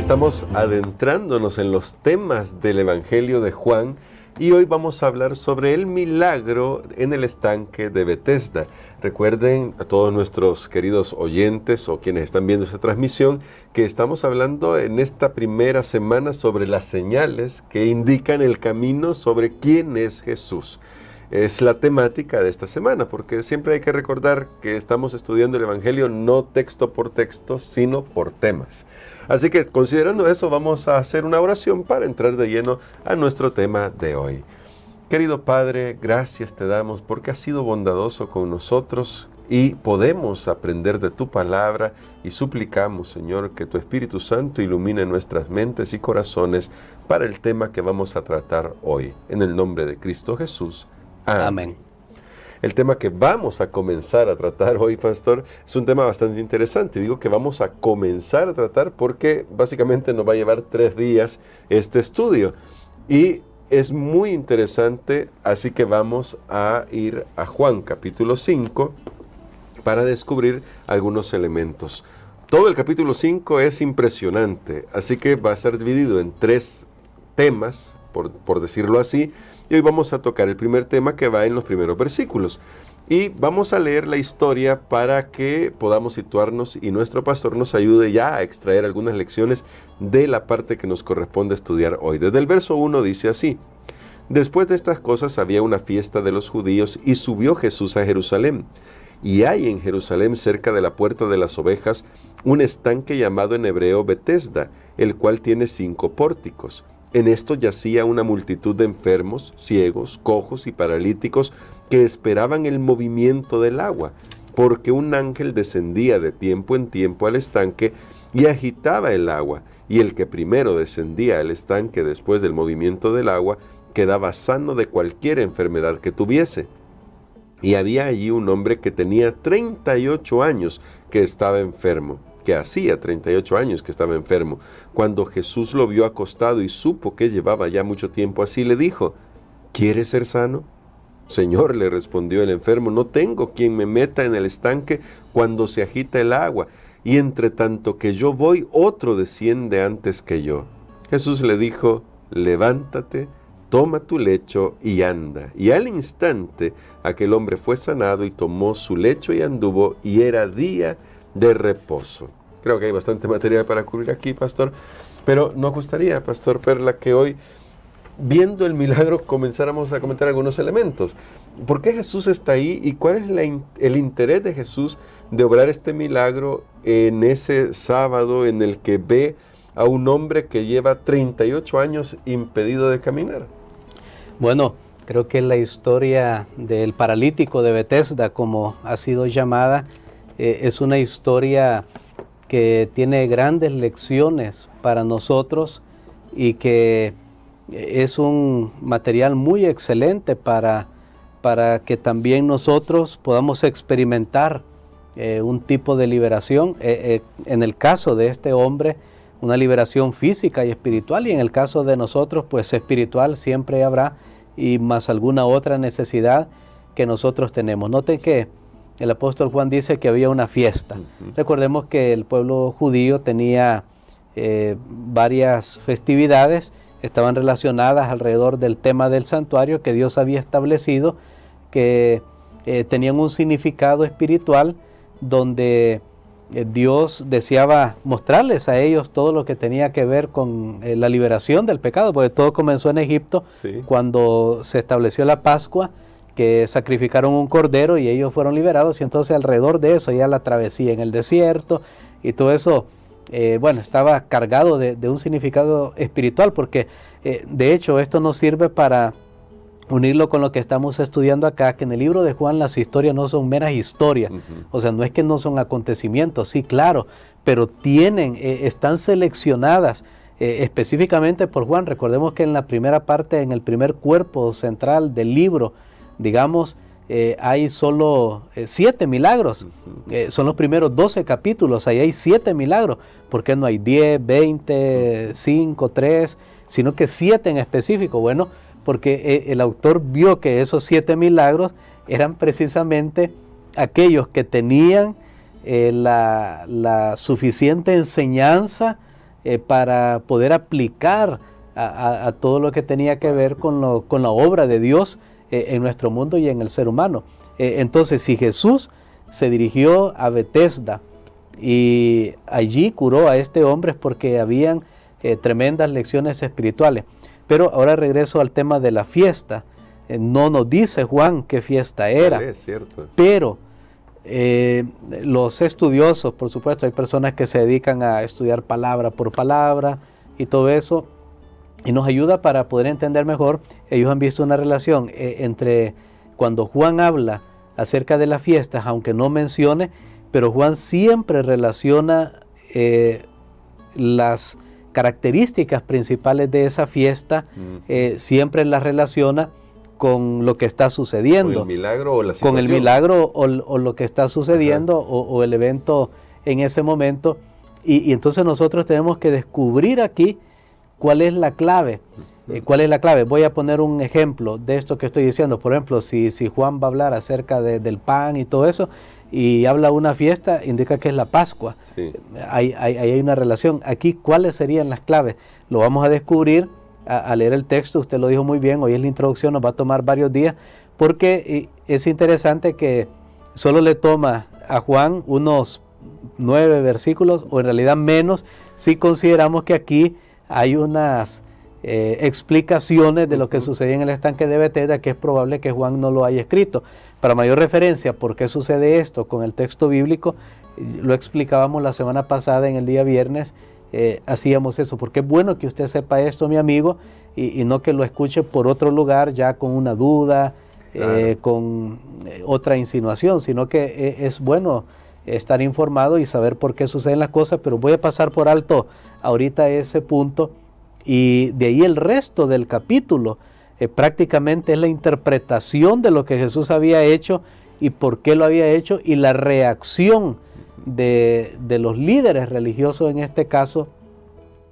Estamos adentrándonos en los temas del Evangelio de Juan y hoy vamos a hablar sobre el milagro en el estanque de Betesda. Recuerden a todos nuestros queridos oyentes o quienes están viendo esta transmisión que estamos hablando en esta primera semana sobre las señales que indican el camino sobre quién es Jesús. Es la temática de esta semana, porque siempre hay que recordar que estamos estudiando el Evangelio no texto por texto, sino por temas. Así que considerando eso, vamos a hacer una oración para entrar de lleno a nuestro tema de hoy. Querido Padre, gracias te damos porque has sido bondadoso con nosotros y podemos aprender de tu palabra y suplicamos, Señor, que tu Espíritu Santo ilumine nuestras mentes y corazones para el tema que vamos a tratar hoy. En el nombre de Cristo Jesús. Amén. El tema que vamos a comenzar a tratar hoy, pastor, es un tema bastante interesante. Digo que vamos a comenzar a tratar porque básicamente nos va a llevar 3 días este estudio. Y es muy interesante, así que vamos a ir a Juan capítulo 5 para descubrir algunos elementos. Todo el capítulo 5 es impresionante, así que va a estar dividido en 3 temas, por decirlo así. Y hoy vamos a tocar el primer tema que va en los primeros versículos. Y vamos a leer la historia para que podamos situarnos y nuestro pastor nos ayude ya a extraer algunas lecciones de la parte que nos corresponde estudiar hoy. Desde el verso 1 dice así: Después de estas cosas había una fiesta de los judíos y subió Jesús a Jerusalén. Y hay en Jerusalén, cerca de la puerta de las ovejas, un estanque llamado en hebreo Betesda, el cual tiene 5 pórticos. En esto yacía una multitud de enfermos, ciegos, cojos y paralíticos que esperaban el movimiento del agua, porque un ángel descendía de tiempo en tiempo al estanque y agitaba el agua, y el que primero descendía al estanque después del movimiento del agua quedaba sano de cualquier enfermedad que tuviese. Y había allí un hombre que tenía 38 años que estaba enfermo. Que hacía 38 años que estaba enfermo. Cuando Jesús lo vio acostado y supo que llevaba ya mucho tiempo así, le dijo: ¿Quieres ser sano? Señor, le respondió el enfermo, no tengo quien me meta en el estanque cuando se agita el agua, y entre tanto que yo voy, otro desciende antes que yo. Jesús le dijo: levántate, toma tu lecho y anda. Y al instante aquel hombre fue sanado y tomó su lecho y anduvo, y era día de reposo. Creo que hay bastante material para cubrir aquí, pastor, pero nos gustaría, pastor Perla, que hoy, viendo el milagro, comenzáramos a comentar algunos elementos. ¿Por qué Jesús está ahí y cuál es el interés de Jesús de obrar este milagro en ese sábado en el que ve a un hombre que lleva 38 años impedido de caminar? Bueno, creo que la historia del paralítico de Betesda, como ha sido llamada, es una historia que tiene grandes lecciones para nosotros y que es un material muy excelente para que también nosotros podamos experimentar un tipo de liberación. En el caso de este hombre, una liberación física y espiritual, y en el caso de nosotros, pues espiritual siempre habrá, y más alguna otra necesidad que nosotros tenemos. Noten que el apóstol Juan dice que había una fiesta. Recordemos que el pueblo judío tenía varias festividades, estaban relacionadas alrededor del tema del santuario que Dios había establecido, que tenían un significado espiritual donde Dios deseaba mostrarles a ellos todo lo que tenía que ver con la liberación del pecado, porque todo comenzó en Egipto, sí, cuando se estableció la Pascua, que sacrificaron un cordero y ellos fueron liberados, y entonces alrededor de eso ya la travesía en el desierto y todo eso, bueno, estaba cargado de un significado espiritual, porque de hecho esto nos sirve para unirlo con lo que estamos estudiando acá, que en el libro de Juan las historias no son meras historias, o sea, no es que no son acontecimientos, sí, claro, pero están seleccionadas específicamente por Juan. Recordemos que en la primera parte, en el primer cuerpo central del libro, digamos, hay solo 7 milagros, son los primeros 12 capítulos, ahí hay 7 milagros. ¿Por qué no hay 10, 20, 5, 3, sino que 7 en específico? Bueno, porque el autor vio que esos 7 milagros eran precisamente aquellos que tenían la suficiente enseñanza para poder aplicar a todo lo que tenía que ver con la obra de Dios en nuestro mundo y en el ser humano. Entonces, si Jesús se dirigió a Betesda y allí curó a este hombre, es porque habían tremendas lecciones espirituales. Pero ahora regreso al tema de la fiesta. No nos dice Juan qué fiesta era, es cierto. Pero los estudiosos, por supuesto, hay personas que se dedican a estudiar palabra por palabra y todo eso, y nos ayuda para poder entender mejor. Ellos han visto una relación entre cuando Juan habla acerca de las fiestas, aunque no mencione, pero Juan siempre relaciona las características principales de esa fiesta, siempre las relaciona con lo que está sucediendo. ¿Con el milagro o la situación? Con el milagro o lo que está sucediendo o el evento en ese momento. Y entonces nosotros tenemos que descubrir aquí cuál es la clave. ¿Cuál es la clave? Voy a poner un ejemplo de esto que estoy diciendo. Por ejemplo, si Juan va a hablar acerca del pan y todo eso, y habla una fiesta, indica que es la Pascua. Sí. Hay una relación. Aquí, ¿cuáles serían las claves? Lo vamos a descubrir a leer el texto. Usted lo dijo muy bien, hoy es la introducción, nos va a tomar varios días, porque es interesante que solo le toma a Juan unos 9 versículos, o en realidad menos, si consideramos que aquí hay unas explicaciones de lo que sucedía en el estanque de Betesda, que es probable que Juan no lo haya escrito. Para mayor referencia, ¿por qué sucede esto con el texto bíblico? Lo explicábamos la semana pasada en el día viernes, hacíamos eso, porque es bueno que usted sepa esto, mi amigo, y no que lo escuche por otro lugar ya con una duda, claro, con otra insinuación, sino que es bueno estar informado y saber por qué suceden las cosas. Pero voy a pasar por alto ahorita ese punto, y de ahí el resto del capítulo prácticamente es la interpretación de lo que Jesús había hecho y por qué lo había hecho, y la reacción de los líderes religiosos en este caso.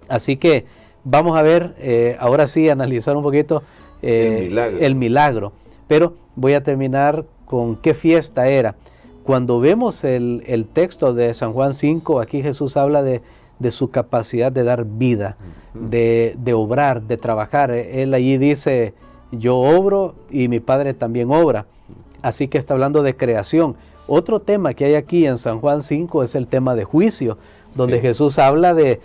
Así que vamos a ver, ahora sí, analizar un poquito el milagro. Pero voy a terminar con qué fiesta era. Cuando vemos el texto de San Juan 5, aquí Jesús habla de su capacidad de dar vida, de obrar, de trabajar. Él allí dice, yo obro y mi Padre también obra. Así que está hablando de creación. Otro tema que hay aquí en San Juan 5 es el tema de juicio, donde Jesús habla de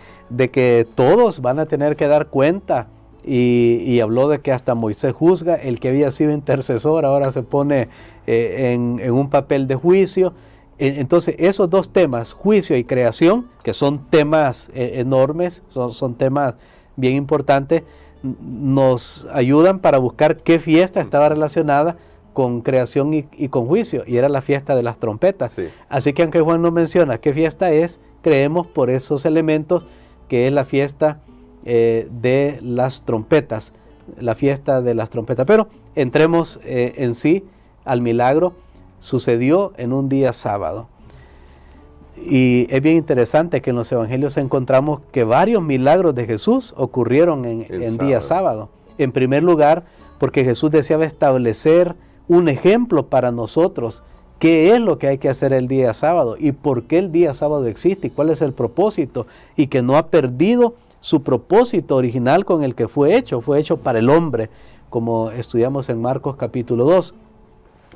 que todos van a tener que dar cuenta, y habló de que hasta Moisés juzga. El que había sido intercesor ahora se pone en un papel de juicio. Entonces esos dos temas, juicio y creación, que son temas enormes, son temas bien importantes, nos ayudan para buscar qué fiesta estaba relacionada con creación y con juicio, y era la fiesta de las trompetas. Sí. Así que aunque Juan no menciona qué fiesta es, creemos por esos elementos que es la fiesta de las trompetas, la fiesta de las trompetas. Pero entremos en sí al milagro. Sucedió en un día sábado, y es bien interesante que en los evangelios encontramos que varios milagros de Jesús ocurrieron en día sábado. En primer lugar, porque Jesús deseaba establecer un ejemplo para nosotros, qué es lo que hay que hacer el día sábado y por qué el día sábado existe y cuál es el propósito, y que no ha perdido su propósito original con el que fue hecho para el hombre, como estudiamos en Marcos capítulo 2.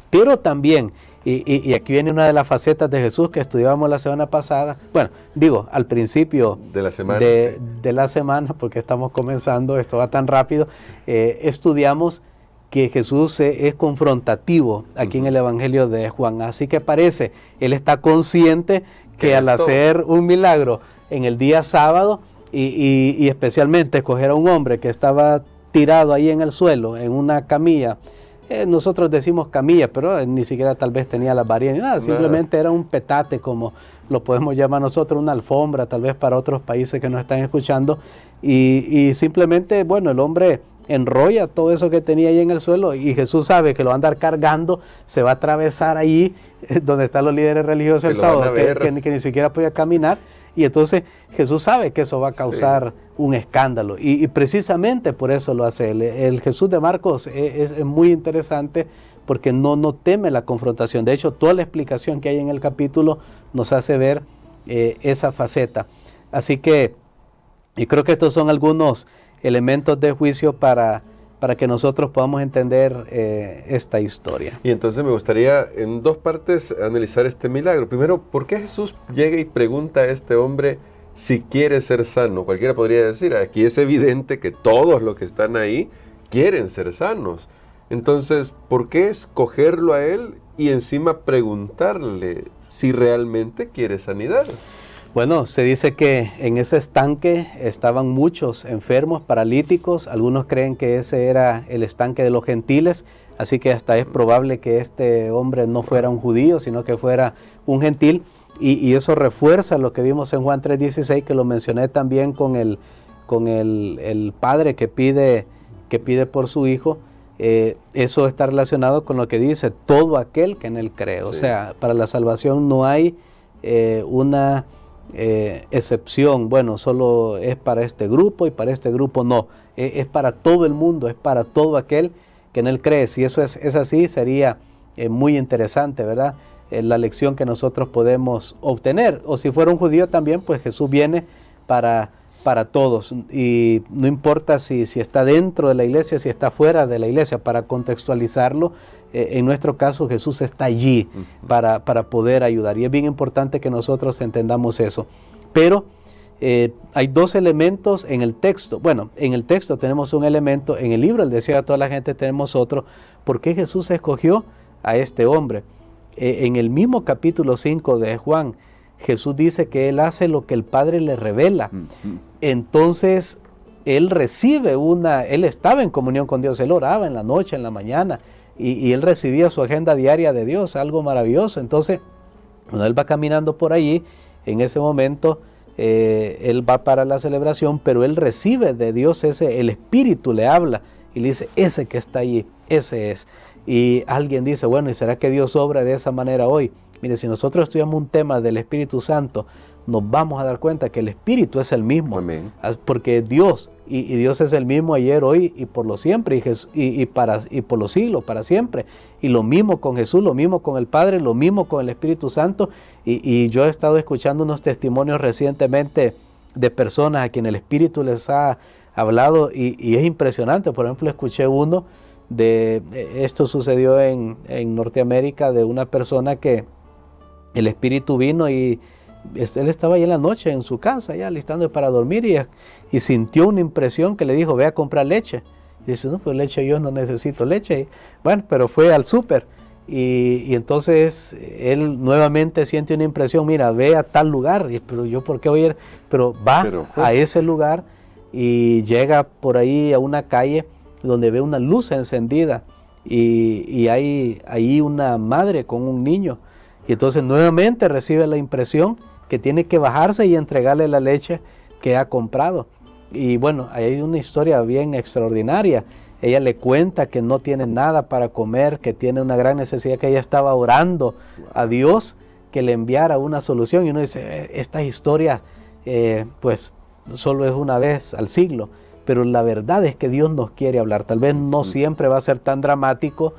Pero también, y aquí viene una de las facetas de Jesús que estudiábamos la semana pasada, bueno, digo, al principio de la semana, de la semana, porque estamos comenzando, esto va tan rápido, estudiamos que Jesús es confrontativo aquí en el Evangelio de Juan. Así que parece, él está consciente que al hacer un milagro en el día sábado, y especialmente escoger a un hombre que estaba tirado ahí en el suelo, en una camilla, nosotros decimos camilla, pero ni siquiera tal vez tenía las varillas ni nada, simplemente era un petate, como lo podemos llamar nosotros, una alfombra, tal vez para otros países que nos están escuchando, y simplemente, bueno, el hombre enrolla todo eso que tenía ahí en el suelo, y Jesús sabe que lo va a andar cargando, se va a atravesar allí donde están los líderes religiosos el sábado, que ni siquiera podía caminar. Y entonces Jesús sabe que eso va a causar un escándalo, y precisamente por eso lo hace él. El Jesús de Marcos es muy interesante porque no teme la confrontación. De hecho, toda la explicación que hay en el capítulo nos hace ver esa faceta. Así que Y creo que estos son algunos elementos de juicio para que nosotros podamos entender esta historia. Y entonces me gustaría en dos partes analizar este milagro. Primero, ¿por qué Jesús llega y pregunta a este hombre si quiere ser sano? Cualquiera podría decir, aquí es evidente que todos los que están ahí quieren ser sanos. Entonces, ¿por qué escogerlo a él y encima preguntarle si realmente quiere sanidad? Bueno, se dice que en ese estanque estaban muchos enfermos, paralíticos. Algunos creen que ese era el estanque de los gentiles, así que hasta es probable que este hombre no fuera un judío, sino que fuera un gentil. Y eso refuerza lo que vimos en Juan 3:16, que lo mencioné también con el padre que pide por su hijo. Eso está relacionado con lo que dice todo aquel que en él cree. Sí. O sea, para la salvación no hay una excepción, bueno, solo es para este grupo y para este grupo no, es para todo el mundo, es para todo aquel que en él cree. Si eso es así, sería muy interesante, ¿verdad? La lección que nosotros podemos obtener. O si fuera un judío también, pues Jesús viene para todos, y no importa si está dentro de la iglesia, si está fuera de la iglesia. Para contextualizarlo, en nuestro caso Jesús está allí para poder ayudar, y es bien importante que nosotros entendamos eso. Pero hay dos elementos en el texto. Bueno, en el texto tenemos un elemento, en el libro El Deseo de toda la gente tenemos otro. ¿Por qué Jesús escogió a este hombre? En el mismo capítulo 5 de Juan, Jesús dice que Él hace lo que el Padre le revela. Entonces, Él Él estaba en comunión con Dios, Él oraba en la noche, en la mañana, y Él recibía su agenda diaria de Dios, algo maravilloso. Entonces, cuando Él va caminando por allí, en ese momento, Él va para la celebración, pero Él recibe de Dios el Espíritu le habla, y le dice, ese que está allí, ese es. Y alguien dice, bueno, ¿y será que Dios obra de esa manera hoy? Mire, si nosotros estudiamos un tema del Espíritu Santo, nos vamos a dar cuenta que el Espíritu es el mismo. Amén. Porque Dios, y Dios es el mismo ayer, hoy y por lo siempre, y por los siglos, para siempre. Y lo mismo con Jesús, lo mismo con el Padre, lo mismo con el Espíritu Santo. Y yo he estado escuchando unos testimonios recientemente de personas a quienes el Espíritu les ha hablado, y es impresionante. Por ejemplo, escuché uno esto sucedió en Norteamérica, de una persona que el Espíritu vino y él estaba ahí en la noche en su casa, ya alistándose para dormir, y sintió una impresión que le dijo, ve a comprar leche. Y dice, no, pues leche, yo no necesito leche. Bueno, pero fue al súper, y entonces él nuevamente siente una impresión, mira, ve a tal lugar. Pero yo, ¿por qué voy a ir? Pero va a ese lugar y llega por ahí a una calle donde ve una luz encendida, y hay ahí una madre con un niño. Y entonces nuevamente recibe la impresión que tiene que bajarse y entregarle la leche que ha comprado. Y bueno, hay una historia bien extraordinaria. Ella le cuenta que no tiene nada para comer, que tiene una gran necesidad, que ella estaba orando a Dios que le enviara una solución. Y uno dice, esta historia pues solo es una vez al siglo. Pero la verdad es que Dios nos quiere hablar. Tal vez no siempre va a ser tan dramático,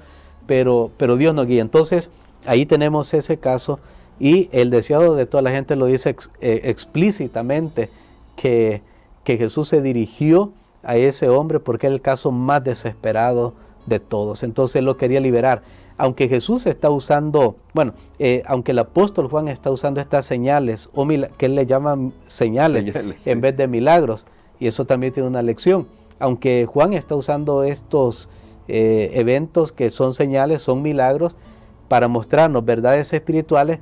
pero Dios nos guía. Entonces, ahí tenemos ese caso, y el deseado de toda la gente lo dice explícitamente, que Jesús se dirigió a ese hombre porque era el caso más desesperado de todos. Entonces Él lo quería liberar. Aunque Jesús está usando, aunque el apóstol Juan está usando estas señales, que él le llama señales en vez de milagros, y eso también tiene una lección. Aunque Juan está usando estos eventos que son señales, son milagros, para mostrarnos verdades espirituales,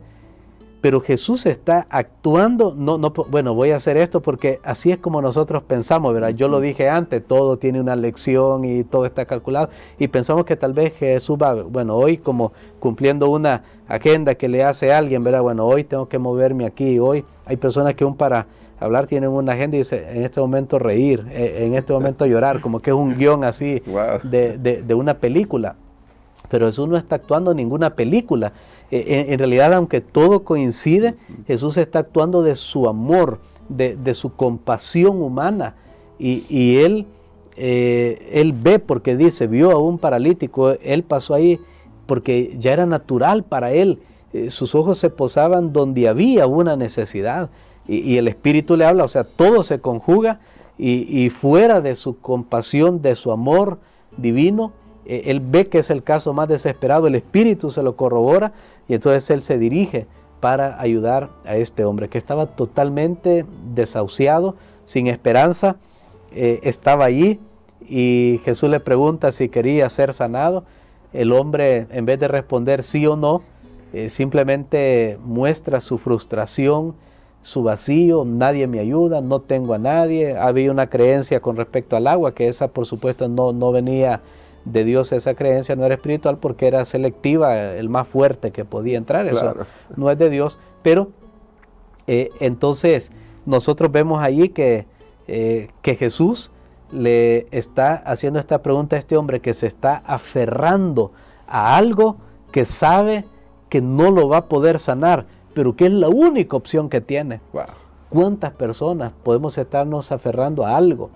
pero Jesús está actuando, voy a hacer esto porque así es como nosotros pensamos, ¿verdad? Yo lo dije antes, todo tiene una lección y todo está calculado, y pensamos que tal vez Jesús va, hoy como cumpliendo una agenda que le hace a alguien, ¿verdad? Hoy tengo que moverme aquí, hoy hay personas que aún para hablar tienen una agenda y dice, en este momento reír, en este momento llorar, como que es un guión así de una película. Pero Jesús no está actuando en ninguna película. En realidad, aunque todo coincide, Jesús está actuando de su amor, de su compasión humana. Y Él ve, porque dice, vio a un paralítico, Él pasó ahí porque ya era natural para Él. Sus ojos se posaban donde había una necesidad. y el Espíritu le habla, o sea, todo se conjuga y fuera de su compasión, de su amor divino, él ve que es el caso más desesperado, el Espíritu se lo corrobora y entonces él se dirige para ayudar a este hombre que estaba totalmente desahuciado, sin esperanza, estaba allí y Jesús le pregunta si quería ser sanado. El hombre, en vez de responder sí o no, simplemente muestra su frustración, su vacío, nadie me ayuda, no tengo a nadie. Había una creencia con respecto al agua, que esa por supuesto no venía de Dios, esa creencia no era espiritual porque era selectiva, el más fuerte que podía entrar, eso claro, no es de Dios. Pero entonces nosotros vemos allí que Jesús le está haciendo esta pregunta a este hombre que se está aferrando a algo que sabe que no lo va a poder sanar, pero que es la única opción que tiene. Wow. ¿Cuántas personas podemos estarnos aferrando a algo?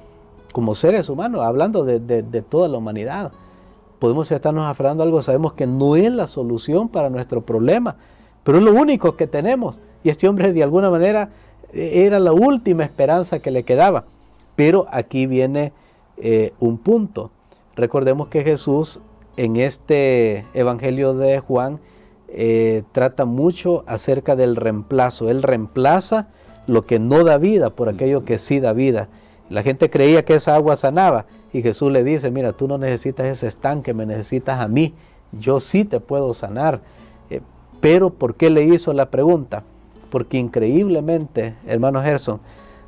Como seres humanos, hablando de toda la humanidad, podemos estarnos aferrando a algo, sabemos que no es la solución para nuestro problema, pero es lo único que tenemos. Y este hombre de alguna manera era la última esperanza que le quedaba. Pero aquí viene un punto. Recordemos que Jesús en este Evangelio de Juan trata mucho acerca del reemplazo. Él reemplaza lo que no da vida por aquello que sí da vida. La gente creía que esa agua sanaba y Jesús le dice, mira, tú no necesitas ese estanque, me necesitas a mí. Yo sí te puedo sanar. Pero ¿por qué le hizo la pregunta? Porque increíblemente, hermano Gerson,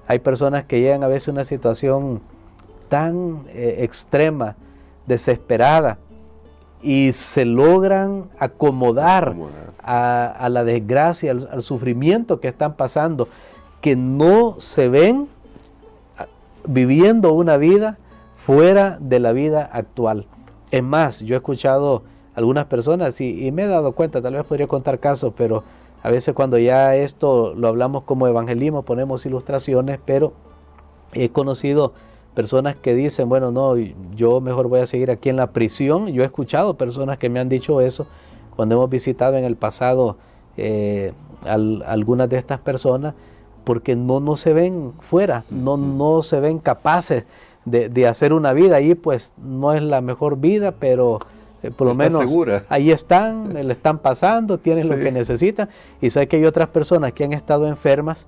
hay personas que llegan a veces a una situación tan extrema, desesperada, y se logran acomodar a la desgracia, al sufrimiento que están pasando, que no se ven viviendo una vida fuera de la vida actual. Es más, yo he escuchado algunas personas y me he dado cuenta, tal vez podría contar casos, pero a veces cuando ya esto lo hablamos como evangelismo, ponemos ilustraciones, pero he conocido personas que dicen, bueno, no, yo mejor voy a seguir aquí en la prisión. Yo he escuchado personas que me han dicho eso cuando hemos visitado en el pasado algunas de estas personas, porque no se ven fuera, no se ven capaces de hacer una vida ahí, pues no es la mejor vida, pero por lo menos segura. Ahí están, le están pasando, tienen lo que necesitan. Y sé que hay otras personas que han estado enfermas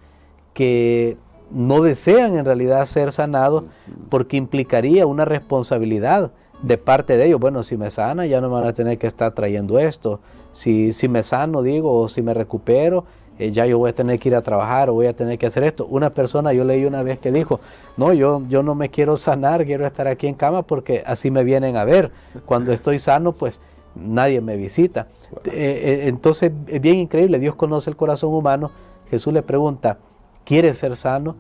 que no desean en realidad ser sanados porque implicaría una responsabilidad de parte de ellos. Bueno, si me sana ya no me van a tener que estar trayendo esto. Si me sano, digo, o si me recupero, ya yo voy a tener que ir a trabajar o voy a tener que hacer esto. Una persona, yo leí una vez que dijo, no, yo no me quiero sanar, quiero estar aquí en cama porque así me vienen a ver. Cuando estoy sano, pues nadie me visita. Wow. Entonces es bien increíble, Dios conoce el corazón humano. Jesús le pregunta, ¿quieres ser sano?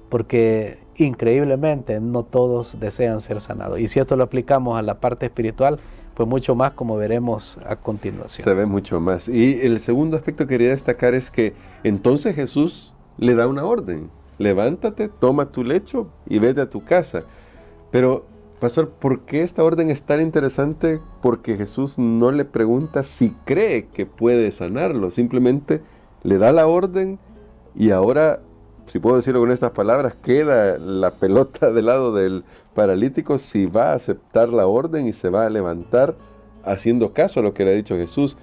Porque increíblemente no todos desean ser sanados. Y si esto lo aplicamos a la parte espiritual, pues mucho más, como veremos a continuación. Se ve mucho más. Y el segundo aspecto que quería destacar es que entonces Jesús le da una orden. Levántate, toma tu lecho y vete a tu casa. Pero, pastor, ¿por qué esta orden es tan interesante? Porque Jesús no le pregunta si cree que puede sanarlo. Simplemente le da la orden y ahora, si puedo decirlo con estas palabras, queda la pelota del lado del paralítico si va a aceptar la orden y se va a levantar haciendo caso a lo que le ha dicho Jesús.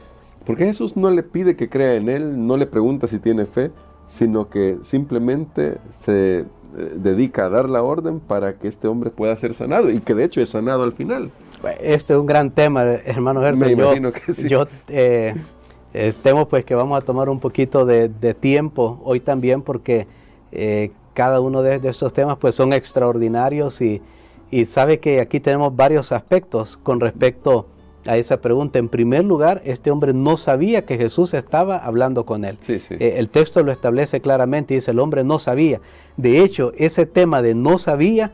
Porque Jesús no le pide que crea en él, no le pregunta si tiene fe, sino que simplemente se dedica a dar la orden para que este hombre pueda ser sanado y que de hecho es sanado al final. Este es un gran tema, hermano Gerson. Me imagino que sí. Yo temo pues que vamos a tomar un poquito de tiempo hoy también porque cada uno de estos temas pues son extraordinarios y sabe que aquí tenemos varios aspectos con respecto a esa pregunta. En primer lugar, este hombre no sabía que Jesús estaba hablando con él. Sí, sí. El texto lo establece claramente, dice el hombre no sabía. De hecho, ese tema de no sabía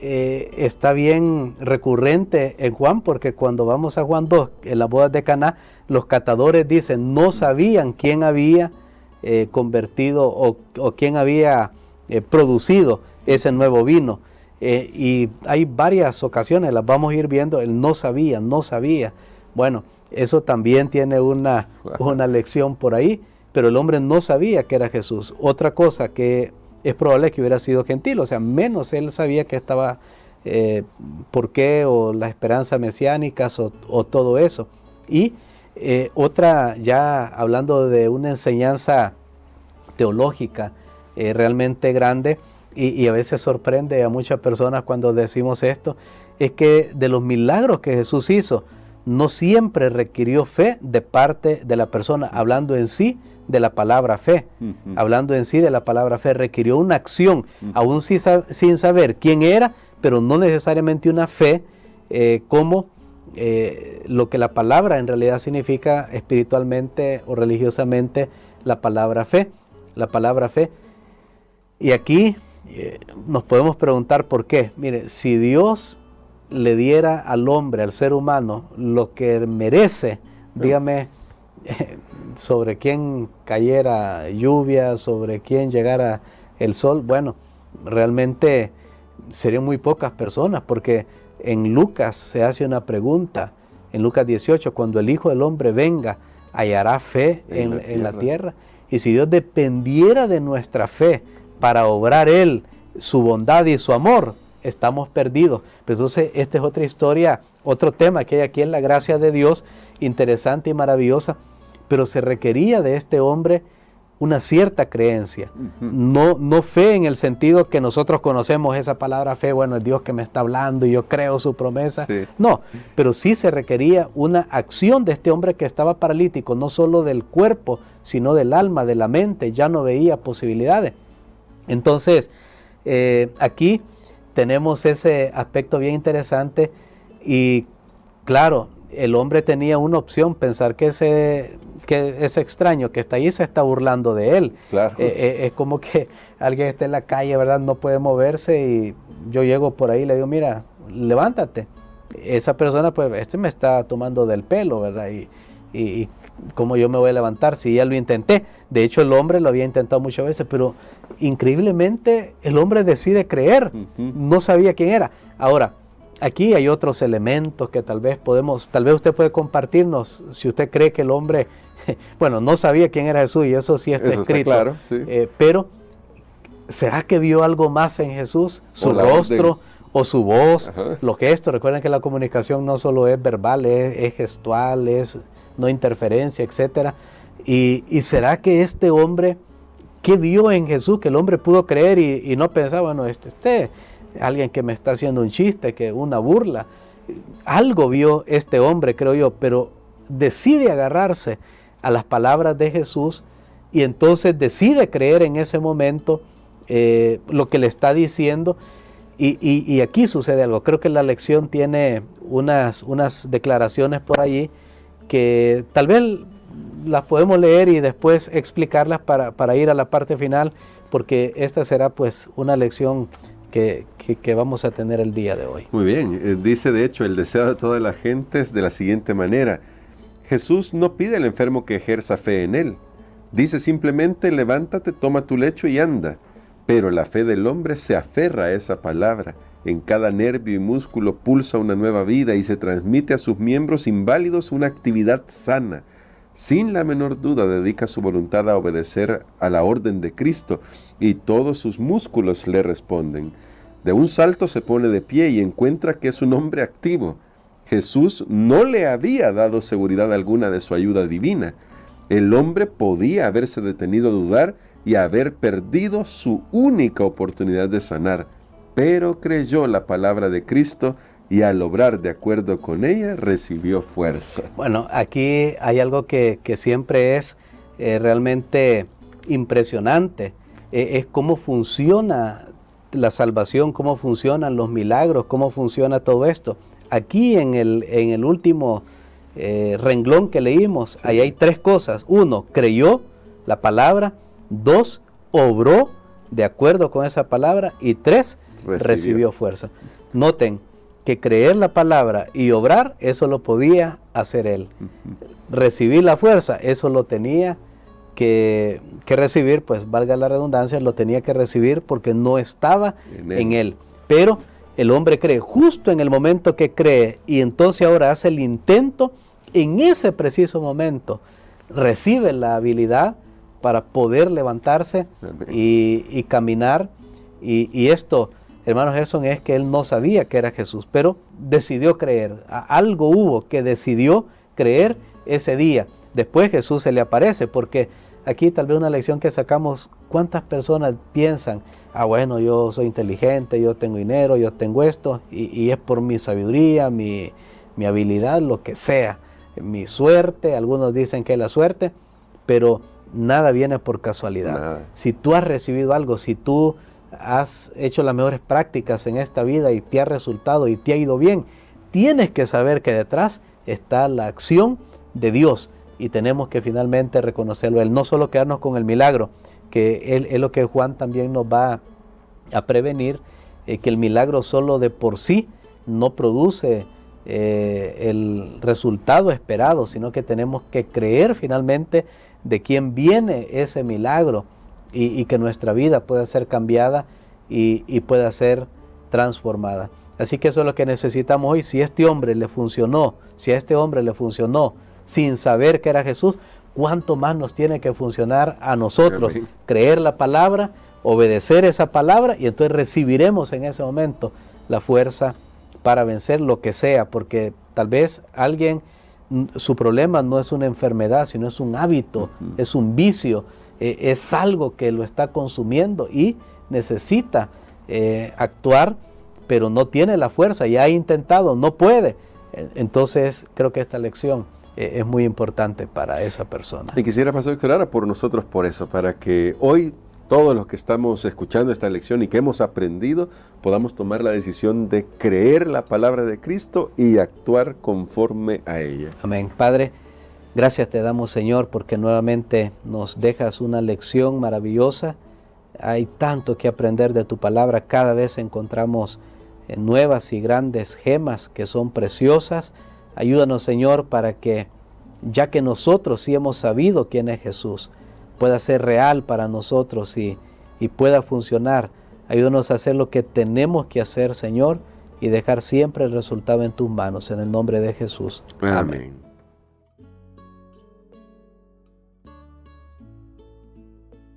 está bien recurrente en Juan, porque cuando vamos a Juan 2, en las bodas de Caná, los catadores dicen no sabían quién había convertido o quién había producido ese nuevo vino. Y hay varias ocasiones, las vamos a ir viendo, él no sabía. Bueno, eso también tiene una lección por ahí, pero el hombre no sabía que era Jesús. Otra cosa que es probable que hubiera sido gentil, o sea, menos él sabía que estaba, por qué, o las esperanzas mesiánicas, o todo eso. Y otra, ya hablando de una enseñanza teológica realmente grande, y a veces sorprende a muchas personas cuando decimos esto, es que de los milagros que Jesús hizo, no siempre requirió fe de parte de la persona, hablando en sí de la palabra fe. Hablando en sí de la palabra fe, requirió una acción, aún sin saber quién era, pero no necesariamente una fe como lo que la palabra en realidad significa espiritualmente o religiosamente, la palabra fe. La palabra fe. Y aquí nos podemos preguntar por qué. Mire, si Dios le diera al hombre, al ser humano, lo que merece, dígame, sobre quién cayera lluvia, sobre quién llegara el sol, bueno, realmente serían muy pocas personas, porque en Lucas se hace una pregunta, en Lucas 18, cuando el Hijo del Hombre venga, ¿hallará fe en la tierra? Y si Dios dependiera de nuestra fe para obrar Él su bondad y su amor, estamos perdidos. Pero entonces esta es otra historia, otro tema que hay aquí en la gracia de Dios, interesante y maravillosa, pero se requería de este hombre una cierta creencia, no fe en el sentido que nosotros conocemos esa palabra fe, bueno, es Dios que me está hablando y yo creo su promesa, no, pero sí se requería una acción de este hombre que estaba paralítico, no solo del cuerpo, sino del alma, de la mente, ya no veía posibilidades. Entonces, aquí tenemos ese aspecto bien interesante y claro, el hombre tenía una opción, pensar que ese extraño que está ahí se está burlando de él. Claro. Es como que alguien está en la calle, ¿verdad? No puede moverse y yo llego por ahí y le digo, mira, levántate. Esa persona, pues, me está tomando del pelo, ¿verdad? Y ¿cómo yo me voy a levantar? Si ya lo intenté. De hecho, el hombre lo había intentado muchas veces, pero increíblemente el hombre decide creer. No sabía quién era. Ahora, aquí hay otros elementos que tal vez usted puede compartirnos, si usted cree que el hombre, bueno, no sabía quién era Jesús, y eso sí está escrito. Está claro, sí. Pero, ¿será que vio algo más en Jesús? Su rostro o su voz, los gestos. Recuerden que la comunicación no solo es verbal, es gestual, es no interferencia, etcétera. Y ¿será que este hombre, qué vio en Jesús, que el hombre pudo creer y no pensaba, bueno, alguien que me está haciendo un chiste, que una burla? Algo vio este hombre, creo yo, pero decide agarrarse a las palabras de Jesús y entonces decide creer en ese momento lo que le está diciendo. Y aquí sucede algo. Creo que la lección tiene unas declaraciones por allí que tal vez las podemos leer y después explicarlas para ir a la parte final, porque esta será pues una lección que vamos a tener el día de hoy. Muy bien, dice de hecho el deseo de todas las gentes de la siguiente manera: Jesús no pide al enfermo que ejerza fe en él, dice simplemente levántate, toma tu lecho y anda, pero la fe del hombre se aferra a esa palabra, en cada nervio y músculo pulsa una nueva vida y se transmite a sus miembros inválidos una actividad sana. Sin la menor duda dedica su voluntad a obedecer a la orden de Cristo y todos sus músculos le responden. De un salto se pone de pie y encuentra que es un hombre activo. Jesús no le había dado seguridad alguna de su ayuda divina. El hombre podía haberse detenido a dudar y haber perdido su única oportunidad de sanar, pero creyó la palabra de Cristo y al obrar de acuerdo con ella recibió fuerza. Bueno, aquí hay algo que siempre es realmente impresionante, es cómo funciona la salvación, cómo funcionan los milagros, cómo funciona todo esto. Aquí en el último renglón que leímos, ahí hay tres cosas. 1, creyó la palabra. 2, obró de acuerdo con esa palabra. Y 3, recibió fuerza. Noten que creer la palabra y obrar, eso lo podía hacer él. Recibir la fuerza, eso lo tenía que recibir, pues valga la redundancia, lo tenía que recibir porque no estaba en él. Pero el hombre cree justo en el momento que cree y entonces ahora hace el intento. En ese preciso momento recibe la habilidad para poder levantarse y caminar. Y esto, hermano Gerson, es que él no sabía que era Jesús, pero decidió creer. Algo hubo que decidió creer ese día. Después Jesús se le aparece, porque aquí tal vez una lección que sacamos: ¿cuántas personas piensan, bueno, yo soy inteligente, yo tengo dinero, yo tengo esto, y es por mi sabiduría, mi habilidad, lo que sea, mi suerte? Algunos dicen que es la suerte, pero nada viene por casualidad. Nada. Si tú has recibido algo, si tú has hecho las mejores prácticas en esta vida y te ha resultado y te ha ido bien, tienes que saber que detrás está la acción de Dios, y tenemos que finalmente reconocerlo Él, no solo quedarnos con el milagro, que es lo que Juan también nos va a prevenir, que el milagro solo de por sí no produce el resultado esperado, sino que tenemos que creer finalmente de quién viene ese milagro, y que nuestra vida pueda ser cambiada y pueda ser transformada. Así que eso es lo que necesitamos hoy. Si a este hombre le funcionó, sin saber que era Jesús, ¿cuánto más nos tiene que funcionar a nosotros? Creer la palabra, obedecer esa palabra, y entonces recibiremos en ese momento la fuerza para vencer lo que sea, porque tal vez alguien, su problema no es una enfermedad, sino es un hábito, es un vicio, es algo que lo está consumiendo y necesita actuar, pero no tiene la fuerza, ya ha intentado, no puede. Entonces creo que esta lección es muy importante para esa persona. Y quisiera, pastor, que orara por nosotros por eso, para que hoy todos los que estamos escuchando esta lección y que hemos aprendido, podamos tomar la decisión de creer la palabra de Cristo y actuar conforme a ella. Amén. Padre, gracias te damos, Señor, porque nuevamente nos dejas una lección maravillosa. Hay tanto que aprender de tu palabra. Cada vez encontramos nuevas y grandes gemas que son preciosas. Ayúdanos, Señor, para que, ya que nosotros sí hemos sabido quién es Jesús, pueda ser real para nosotros y pueda funcionar. Ayúdanos a hacer lo que tenemos que hacer, Señor, y dejar siempre el resultado en tus manos. En el nombre de Jesús. Amén.